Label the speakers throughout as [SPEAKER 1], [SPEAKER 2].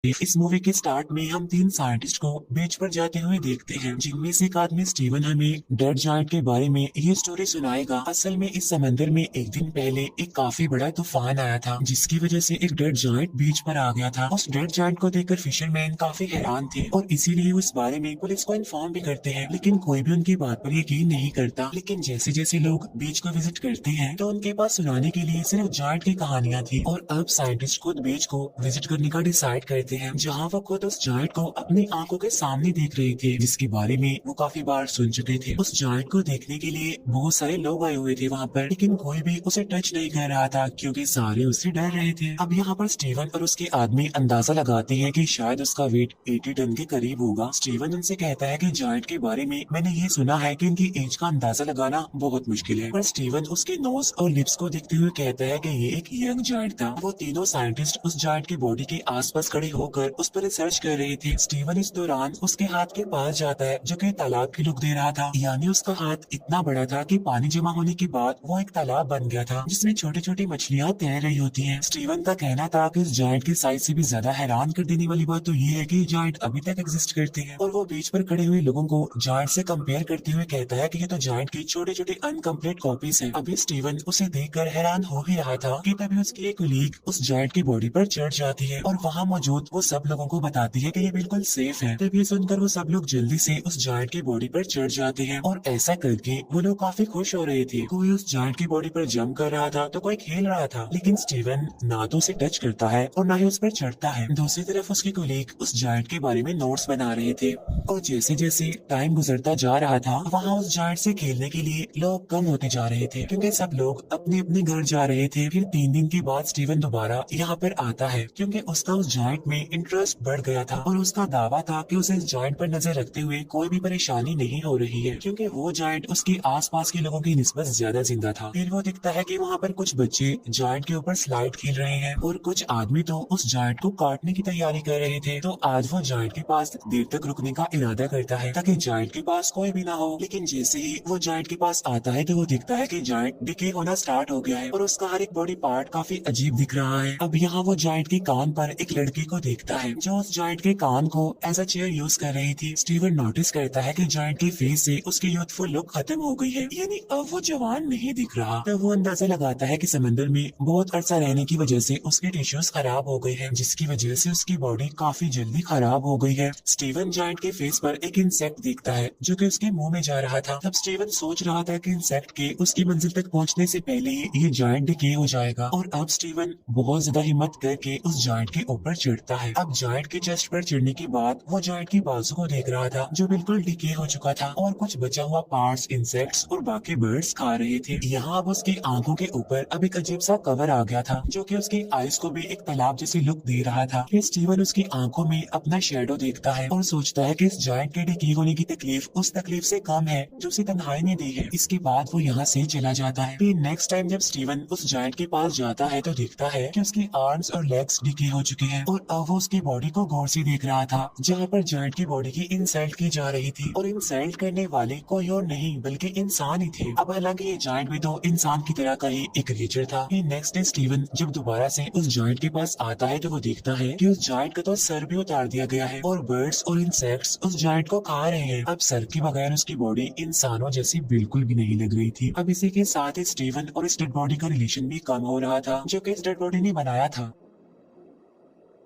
[SPEAKER 1] इस मूवी के स्टार्ट में हम तीन साइंटिस्ट को बीच पर जाते हुए देखते हैं, जिनमें से एक आदमी स्टीवन हमें डेड जायंट के बारे में ये स्टोरी सुनाएगा। असल में इस समंदर में एक दिन पहले एक काफी बड़ा तूफान आया था, जिसकी वजह से एक डेड जायंट बीच पर आ गया था। उस डेड जायंट को देखकर फिशरमैन काफी हैरान थे और इसीलिए वो इस बारे में पुलिस को इन्फॉर्म भी करते हैं, लेकिन कोई भी उनकी बात पर यकीन नहीं करता। लेकिन जैसे जैसे लोग बीच को विजिट करते हैं तो उनके पास सुनाने के लिए सिर्फ जायंट की कहानियां थी, और अब साइंटिस्ट खुद बीच को विजिट करने का डिसाइड करते हैं, जहाँ वो खुद उस जायंट को अपनी आंखों के सामने देख रहे थे, जिसके बारे में वो काफी बार सुन चुके थे। उस जायंट को देखने के लिए बहुत सारे लोग आए हुए थे वहाँ पर, लेकिन कोई भी उसे टच नहीं कर रहा था क्योंकि सारे उससे डर रहे थे। अब यहाँ पर स्टीवन और उसके आदमी अंदाजा लगाते हैं कि शायद उसका वेट 80 टन के करीब होगा। स्टीवन उनसे कहता है कि जायंट के बारे में मैंने ये सुना है कि इनकी एज का अंदाजा लगाना बहुत मुश्किल है, पर स्टीवन उसके नोज और लिप्स को देखते हुए कहता है कि ये एक यंग जायंट था। वो तीनों साइंटिस्ट उस जायंट की बॉडी के आसपास खड़े होकर उस पर रिसर्च कर रहे थे। स्टीवन इस दौरान उसके हाथ के पास जाता है, जो कि तालाब की लुक दे रहा था। यानी उसका हाथ इतना बड़ा था कि पानी जमा होने के बाद वो एक तालाब बन गया था, जिसमें छोटी छोटी मछलियां तैर रही होती हैं। स्टीवन का कहना था कि इस जायंट की साइज से भी ज्यादा हैरान कर देने वाली बात तो ये है कि जायंट अभी तक एग्जिस्ट करते हैं, और वो बीच पर खड़े हुए लोगों को जायंट से कंपेयर करते हुए कहता है कि ये तो जायंट की छोटी छोटी अनकम्प्लीट कॉपीज हैं। अभी स्टीवन उसे देखकर हैरान हो ही रहा था कि तभी उसकी एक कलीग उस जायंट की बॉडी पर चढ़ जाती है और वहाँ मौजूद वो सब लोगों को बताती है कि ये बिल्कुल सेफ है। तब ये सुनकर वो सब लोग जल्दी से उस जायंट की बॉडी पर चढ़ जाते हैं, और ऐसा करके वो लोग काफी खुश हो रहे थे। कोई उस जायंट की बॉडी पर जंप कर रहा था तो कोई खेल रहा था, लेकिन स्टीवन ना तो उसे टच करता है और ना ही उस पर चढ़ता है। दूसरी तरफ उसके कोलीग उस जायंट के बारे में नोट्स बना रहे थे, और जैसे जैसे टाइम गुजरता जा रहा था वहाँ उस जायंट से खेलने के लिए लोग कम होते जा रहे थे, क्योंकि सब लोग अपने अपने घर जा रहे थे। फिर 3 दिन के बाद स्टीवन दोबारा यहाँ पर आता है, क्योंकि उसका उस जायंट में इंटरेस्ट बढ़ गया था, और उसका दावा था कि उसे इस जायंट पर नजर रखते हुए कोई भी परेशानी नहीं हो रही है, क्योंकि वो जायंट उसके आसपास के लोगों की निस्बत ज्यादा जिंदा था। फिर वो दिखता है कि वहाँ पर कुछ बच्चे जायंट के ऊपर स्लाइड खेल रहे हैं, और कुछ आदमी तो उस जायंट को काटने की तैयारी कर रहे थे। तो आज वो जायंट के पास देर तक रुकने का इरादा करता है ताकि जायंट के पास कोई भी ना हो, लेकिन जैसे ही वो जायंट के पास आता है तो वो दिखता है कि जायंट डिके होना स्टार्ट हो गया है, और उसका हर एक बॉडी पार्ट काफी अजीब दिख रहा है। अब यहाँ वो जायंट के कान पर एक लड़की को देखता है, जो उस जायंट के कान को एज अ चेयर यूज कर रही थी। स्टीवन नोटिस करता है कि जायंट के फेस से उसकी यूथफुल लुक खत्म हो गई है, यानी अब वो जवान नहीं दिख रहा। तो वो अंदाजा लगाता है कि समंदर में बहुत अरसा रहने की वजह से उसके टिश्यूज खराब हो गए हैं, जिसकी वजह से उसकी बॉडी काफी जल्दी खराब हो गई है। स्टीवन जायंट के फेस पर एक इंसेक्ट देखता है, जो कि उसके मुंह में जा रहा था। तब स्टीवन सोच रहा था कि इंसेक्ट के उसकी मंजिल तक पहुंचने से पहले ही ये जायंट डिके हो जाएगा, और अब स्टीवन बहुत ज्यादा हिम्मत करके उस जायंट के ऊपर चढ़ता है। अब जायंट के चेस्ट पर चढ़ने के बाद वो जायंट की बाजू को देख रहा था, जो बिल्कुल डिके हो चुका था, और कुछ बचा हुआ पार्ट्स इंसेक्ट्स और बाकी बर्ड्स खा रहे थे। यहाँ अब उसकी आंखों के ऊपर अब एक अजीब सा कवर आ गया था, जो कि उसकी आईज को भी एक तालाब जैसी लुक दे रहा था। फिर स्टीवन उसकी आंखों में अपना शेडो देखता है और सोचता है कि इस जायंट के डिके होने की तकलीफ उस तकलीफ से कम है जो उसे तन्हाई ने दी है। इसके बाद वो यहाँ से चला जाता है। फिर नेक्स्ट टाइम जब स्टीवन उस जायंट के पास जाता है तो दिखता है कि उसकी आर्म्स और लेग्स डिके हो चुके हैं, और अब वो उसकी बॉडी को गौर से देख रहा था, जहाँ पर जायंट की बॉडी की इंसल्ट की जा रही थी, और इंसल्ट करने वाले कोई और नहीं बल्कि इंसान ही थे। अब हालांकि ये जायंट भी तो इंसान की तरह का ही एक क्रिएचर था। नेक्स्ट डे स्टीवन जब दोबारा से उस जायंट के पास आता है तो वो देखता है कि उस जायंट का तो सर भी उतार दिया गया है, और बर्ड्स और इंसेक्ट्स उस जायंट को खा रहे हैं। अब सर के बगैर उसकी बॉडी इंसानों जैसी बिल्कुल भी नहीं लग रही थी। अब इसी के साथ ही स्टीवन और इस डेड बॉडी का रिलेशन भी कम हो रहा था, जो कि इस डेड बॉडी ने बनाया था।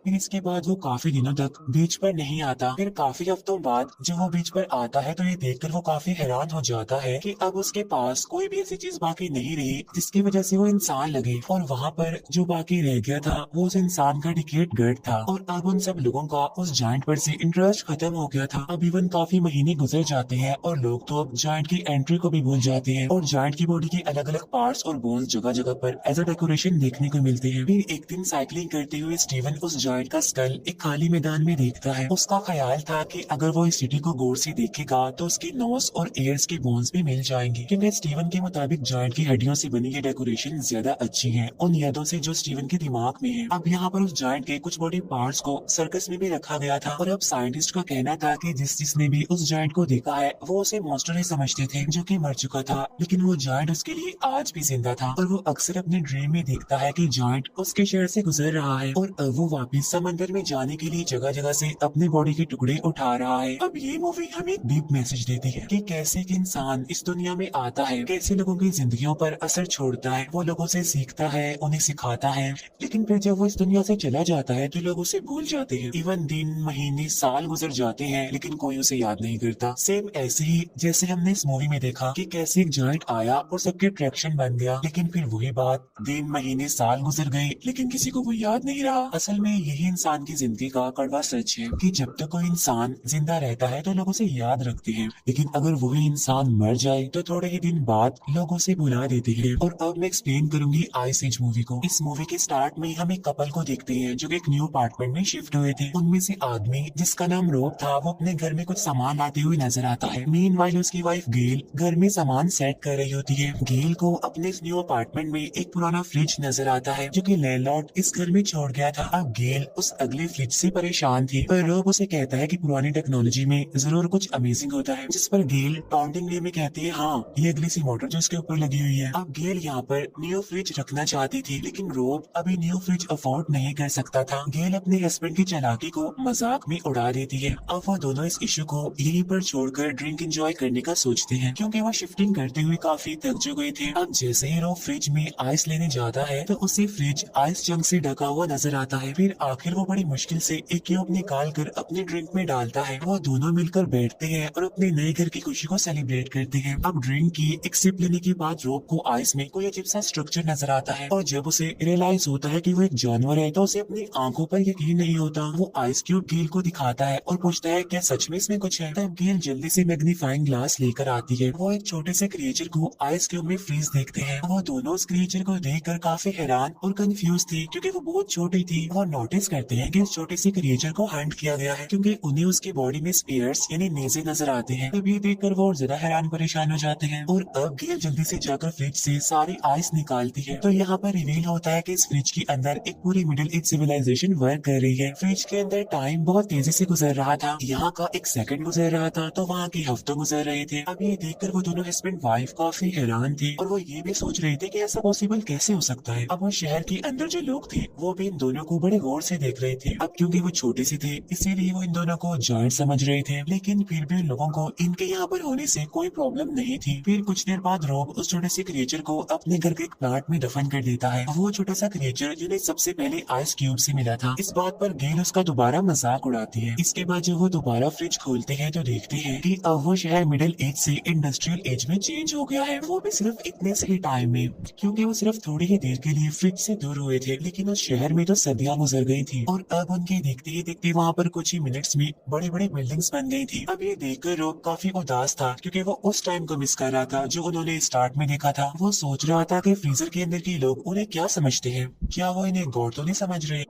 [SPEAKER 1] फिर इसके बाद वो काफी दिनों तक बीच पर नहीं आता। फिर काफी हफ्तों बाद जब वो बीच पर आता है तो ये देखकर वो काफी हैरान हो जाता है कि अब उसके पास कोई भी ऐसी चीज बाकी नहीं रही जिसकी वजह से वो इंसान लगे, और वहाँ पर जो बाकी रह गया था वो उस इंसान का डिकेट गर्द था। और अब उन सब लोगों का उस जायंट पर से इंटरेस्ट खत्म हो गया था। अब इवन काफी महीने गुजर जाते हैं और लोग तो अब जायंट की एंट्री को भी भूल जाते हैं, और जायंट की बॉडी के अलग अलग पार्ट्स और बोन्स जगह जगह पर एज अ डेकोरेशन देखने को मिलते हैं। फिर एक दिन साइकिलिंग करते हुए स्टीवन उस जायंट का स्कल एक खाली मैदान में देखता है। उसका ख्याल था कि अगर वो इस सिटी को गौर से देखेगा तो उसकी नोज और एयर्स की बोन्स भी मिल जाएंगी, क्योंकि स्टीवन के मुताबिक जायंट की हड्डियों से बनी ये डेकोरेशन ज्यादा अच्छी है उन यादों से जो स्टीवन के दिमाग में है। अब यहाँ पर उस जायंट के कुछ बॉडी पार्ट्स को सर्कस में भी रखा गया था, और अब साइंटिस्ट का कहना था कि जिसने भी उस जायंट को देखा है वो उसे मॉन्स्टर ही समझते थे जो कि मर चुका था, लेकिन वो जायंट उसके लिए आज भी जिंदा था, और वो अक्सर अपने ड्रीम में देखता है कि जायंट उसके शहर से गुजर रहा है, और अब वो वापिस समंदर में जाने के लिए जगह जगह से अपने बॉडी के टुकड़े उठा रहा है। अब ये मूवी हमें डीप मैसेज देती है कि कैसे एक इंसान इस दुनिया में आता है, कैसे लोगों की जिंदगियों पर असर छोड़ता है, वो लोगों से सीखता है, उन्हें सिखाता है, लेकिन फिर जब वो इस दुनिया से चला जाता है तो लोग उसे भूल जाते हैं। इवन दिन, महीने, साल गुजर जाते हैं लेकिन कोई उसे याद नहीं करता। सेम ऐसे ही जैसे हमने इस मूवी में देखा कि कैसे एक जायंट आया और सबके अट्रैक्शन बन गया, लेकिन फिर वही बात, दिन, महीने, साल गुजर गए लेकिन किसी को वो याद नहीं रहा। असल में यही इंसान की जिंदगी का कड़वा सच है कि जब तक कोई इंसान जिंदा रहता है तो लोग उसे याद रखते हैं, लेकिन अगर वही इंसान मर जाए तो थोड़े ही दिन बाद लोग उसे भुला देते हैं। और अब मैं एक्सप्लेन करूंगी आइस एज मूवी को। इस मूवी के स्टार्ट में हम एक कपल को देखते हैं जो एक न्यू अपार्टमेंट में शिफ्ट हुए थे। उनमें से आदमी जिसका नाम रोब था वो अपने घर में कुछ सामान लाते हुए नजर आता है। मीनवाइल उसकी वाइफ गेल घर में सामान सेट कर रही होती है। गेल को अपने इस न्यू अपार्टमेंट में एक पुराना फ्रिज नजर आता है जो कि लैंडलॉर्ड इस घर में छोड़ गया था। अब गेल उस अगले फ्रिज से परेशान थी, पर रोब उसे कहता है कि पुरानी टेक्नोलॉजी में जरूर कुछ अमेजिंग होता है, जिस पर गेल टॉन्टिंग वे में कहती है हाँ ये अगली सी मोटर जो इसके ऊपर लगी हुई है। अब गेल यहाँ पर न्यू फ्रिज रखना चाहती थी लेकिन रोब अभी न्यू फ्रिज अफोर्ड नहीं कर सकता था। गेल अपने हस्बैंड की चालाकी को मजाक में उड़ा देती है। अब वो दोनों इस इशू को यहीं पर छोड़कर ड्रिंक एंजॉय करने का सोचते हैं क्योंकि वो शिफ्टिंग करते हुए काफी थक जो गए थे। अब जैसे ही रोब फ्रिज में आइस लेने जाता है तो उसे फ्रिज आइस जंग से ढका हुआ नजर आता है। फिर आखिर वो बड़ी मुश्किल से एक क्यूब निकाल कर अपने ड्रिंक में डालता है। वो दोनों मिलकर बैठते हैं और अपने नए घर की खुशी को सेलिब्रेट करते हैं। अब ड्रिंक की एक सिप लेने के बाद रोब को आइस में कोई अजीब सा स्ट्रक्चर नजर आता है और जब उसे रियलाइज होता है कि वो एक जानवर है तो उसे अपनी आंखों पर यकीन नहीं होता। वो आइस क्यूब गेल को दिखाता है और पूछता है क्या सच में इसमें कुछ है। तब गेल जल्दी से मैग्नीफाइंग ग्लास लेकर आती है। वो एक छोटे से क्रिएचर को आइस क्यूब में फ्रीज देखते हैं। वो दोनों उस क्रिएचर को देखकर काफी हैरान और कंफ्यूज थी क्योंकि वो बहुत छोटी थी। वो नोटिस करते हैं कि उस छोटे से क्रिएचर को हंट किया गया है क्योंकि उन्हें उसकी बॉडी में स्पीयर्स यानी नेज़े नजर आते हैं। तब ये देखकर वो और ज्यादा हैरान परेशान हो जाते हैं और अब गेल जल्दी से जाकर फ्रिज से सारी आइस निकालती है। तो यहाँ पर रिवील होता है कि इस फ्रिज के अंदर एक पूरी मिडिल एज सिविलाइजेशन वर्क कर रही है। फ्रिज के अंदर टाइम बहुत तेजी से गुजर रहा था। यहाँ का एक सेकंड गुजर रहा था तो वहाँ के हफ्तों गुजर रहे थे। अब ये देखकर वो दोनों हस्बैंड वाइफ काफी हैरान थे और वो ये भी सोच रहे थे कि ऐसा पॉसिबल कैसे हो सकता है। अब वो शहर के अंदर जो लोग थे वो भी इन दोनों को बड़े गौर से देख रहे थे। अब क्योंकि वो छोटे से थे इसीलिए वो इन दोनों को जायंट समझ रहे थे, लेकिन फिर भी उन लोगों को इनके यहाँ पर होने से कोई प्रॉब्लम नहीं थी। फिर कुछ देर बाद रोब उस छोटे से क्रिएचर को अपने घर के एक प्लांट में दफन कर देता है। वो छोटा सा क्रिएचर जिन्हें सबसे पहले आइस क्यूब से मिला था। इस बात पर गेल उसका दोबारा मजाक उड़ाती है। इसके बाद जब वो दोबारा फ्रिज खोलते हैं तो देखते हैं कि अब वो शहर मिडिल एज से इंडस्ट्रियल एज में चेंज हो गया है। वो भी सिर्फ इतने से ही टाइम में, क्योंकि वो सिर्फ थोड़ी ही देर के लिए फ्रिज से दूर हुए थे, लेकिन उस शहर में तो सदियां गुजर गई थी और अब उनके देखते ही देखते वहाँ पर कुछ ही मिनट्स में बड़ी बड़ी बिल्डिंग्स बन गई थी। अब ये देखकर रोब काफी उदास था क्योंकि वो उस टाइम को मिस कर रहा था जो उन्होंने स्टार्ट में देखा था। वो सोच रहा था कि फ्रीजर के अंदर के लोग उन्हें क्या समझते हैं, क्या वो इन्हें गौर तो नहीं समझ रहे।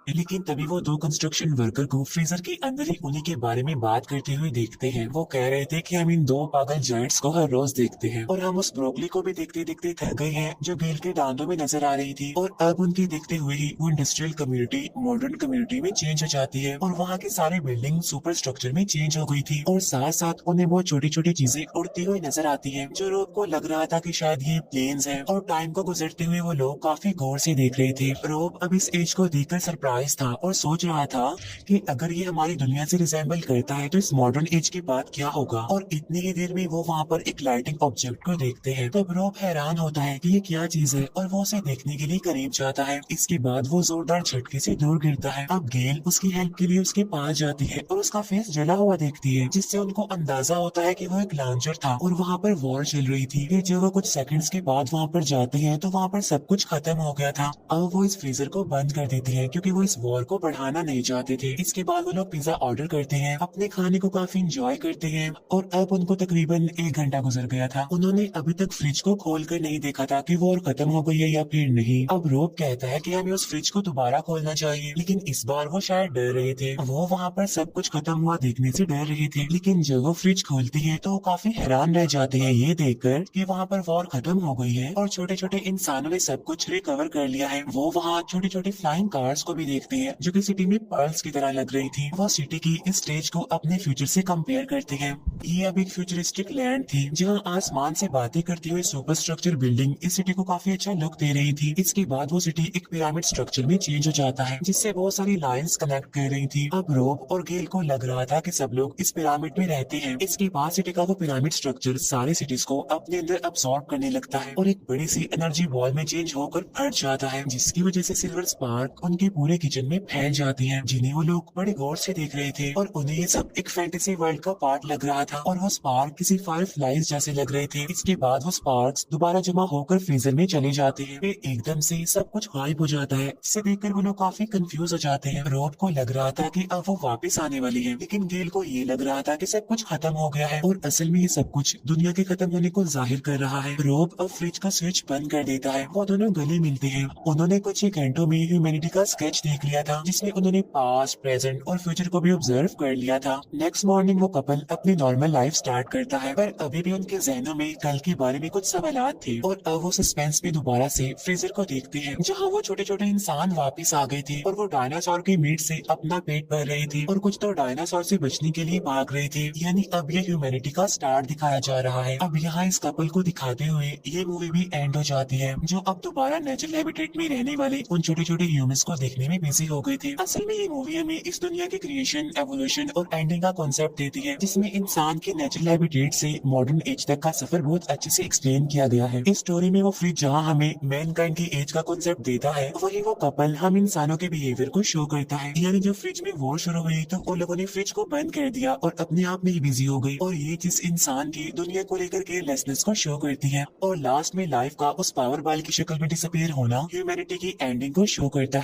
[SPEAKER 1] लेकिन तभी वो दो कंस्ट्रक्शन वर्कर को फ्रीजर के अंदर ही उन्हीं के बारे में बात करते हुए देखते हैं। वो कह रहे थे कि हम इन दो पागल जायंट्स को हर रोज देखते हैं और हम उस ब्रोकली को भी देखते देखते थक गए हैं जो गेल के दांतों में नजर आ रही थी। और अब उनके देखते हुए ही वो इंडस्ट्रियल कम्युनिटी मॉडर्न कम्युनिटी में चेंज हो जाती है और वहाँ की सारी बिल्डिंग सुपर स्ट्रक्चर में चेंज हो गई थी और साथ साथ उन्हें बहुत छोटी छोटी चीजें उड़ती हुई नजर आती है जो रोब को लग रहा था कि शायद ये प्लेन्स हैं। और टाइम को गुजरते हुए वो लोग काफी गौर से देख रहे थे। रोब अब इस एज को देखकर सरप्राइज था और सोच रहा था कि अगर ये हमारी दुनिया से रिजेंबल करता है तो इस मॉडर्न एज के बाद क्या होगा। और इतनी ही देर में वो वहाँ पर एक लाइटिंग ऑब्जेक्ट को देखते हैं। तब रोब हैरान होता है कि ये क्या चीज है और वो उसे देखने के लिए करीब जाता है। इसके बाद वो जोरदार झटके से दूर गिरता है। अब गेल उसकी हेल्प के लिए उसके पास जाती है और उसका फेस जला हुआ देखती है, जिससे उनको अंदाजा होता है कि वो एक लॉन्चर था और वहाँ पर वॉर चल रही थी। फिर जब वो कुछ सेकंड्स के बाद वहाँ पर जाते हैं तो वहाँ पर सब कुछ खत्म हो गया था। अब वो इस फ्रीजर को बंद कर देती है क्योंकि वो इस वॉर को बढ़ाना नहीं चाहते थे। इसके बाद वो लोग पिज्जा ऑर्डर करते हैं, अपने खाने को काफी इंजॉय करते हैं और अब उनको तकरीबन 1 घंटा गुजर गया था। उन्होंने अभी तक फ्रिज को खोल कर नहीं देखा था कि वॉर खत्म हो गई है या फिर नहीं। अब रोब कहता है कि हमें उस फ्रिज को दोबारा खोलना चाहिए, लेकिन इस बार वो शायद डर रहे थे। वो वहाँ पर सब कुछ खत्म हुआ देखने से डर रहे थे, लेकिन जब वो फ्रिज खोलती है तो वो काफी हैरान रह जाते हैं ये देखकर कि वहाँ पर वॉर खत्म हो गई है और छोटे छोटे इंसानों ने सब कुछ रिकवर कर लिया है। वो वहाँ छोटी छोटी फ्लाइंग कार्स को भी देखते हैं जो कि सिटी में पर्ल्स की तरह लग रही थी। वो सिटी की इस स्टेज को अपने फ्यूचर से कंपेयर करते हैं। ये अब एक फ्यूचरिस्टिक लैंड थी जहाँ आसमान से बातें करती हुई सुपर स्ट्रक्चर बिल्डिंग इस सिटी को काफी अच्छा लुक दे रही थी। इसके बाद वो सिटी एक पिरामिड स्ट्रक्चर में चेंज हो जाता है जिससे बहुत सारी लाइंस कनेक्ट कर रही थी। अब रोब और गेल को लग रहा था कि सब लोग इस पिरामिड में रहते हैं। इसके बाद सिटी का वो पिरामिड स्ट्रक्चर सारे सिटीज को अपने अंदर अब्सॉर्ब करने लगता है और एक बड़ी सी एनर्जी बॉल में चेंज होकर फट जाता है, जिसकी वजह से सिल्वर स्पार्क उनके पूरे किचन में फैल जाती है, जिन्हें वो लोग बड़े गौर से देख रहे थे और उन्हें ये सब एक फैंटेसी वर्ल्ड का पार्ट लग रहा था और वो स्पार्क किसी फायरफ्लाइज जैसे लग रहे थे। इसके बाद वो स्पार्क्स दोबारा जमा होकर फ्रीजर में चले जाते हैं। फिर एकदम से सब कुछ गायब हो जाता है, जिसे देखकर वो लोग काफी कंफ्यूज हो जाते हैं। रोब को लग रहा था कि अब वो वापस आने वाली है, लेकिन गेल को ये लग रहा था कि सब कुछ खत्म हो गया है और असल में ये सब कुछ दुनिया के खत्म होने को जाहिर कर रहा है। रोब अब फ्रिज का स्विच बंद कर देता है। वो दोनों गले मिलते हैं। उन्होंने कुछ ही घंटों में ह्यूमैनिटी का स्केच देख लिया था जिसमें उन्होंने पास्ट, प्रेजेंट और फ्यूचर को भी ऑब्जर्व कर लिया था। नेक्स्ट मॉर्निंग वो कपल अपनी नॉर्मल लाइफ स्टार्ट करता है, पर अभी भी उनके जहनों में कल के बारे में कुछ सवालात थे और अब वो सस्पेंस में दोबारा से फ्रीजर को देखते हैं जहाँ वो छोटे छोटे इंसान वापस आ गए थे और वो डायनासोर की मीट से अपना पेट भर रहे थे और कुछ तो डायनासोर से बचने के लिए भाग रहे थे। यानी अब ये ह्यूमैनिटी का स्टार्ट दिखाया जा रहा है। अब यहाँ इस कपल को दिखाते हुए ये मूवी भी एंड हो जाती है, जो अब दोबारा नेचुरल हैबिटेट में रहने वाले उन छोटे छोटे ह्यूमंस को देखने में बिजी हो गए थे। असल में ये मूवी हमें इस दुनिया के क्रिएशन, एवोल्यूशन और एंडिंग का कॉन्सेप्ट देती है, जिसमें इंसान के नेचुरल हैबिटेट से मॉडर्न एज तक का सफर बहुत अच्छे से एक्सप्लेन किया गया है। इस स्टोरी में वो फ्रिज जहाँ हमें मैनकाइंड की एज का कॉन्सेप्ट देता है, वही वो कपल हम इंसानों के बिहेवियर को शो करता है। यानी जब फ्रिज में वॉर शुरू हुई तो उन लोगों ने फ्रिज को बंद कर दिया और अपने आप में ही बिजी हो गई, और ये जिस इंसान की दुनिया को लेकर केयरलेसनेस को शो करती है और लास्ट में लाइफ का उस पावर बॉल की शक्ल में डिसअपीयर होना ह्यूमैनिटी की एंडिंग को शो करता है।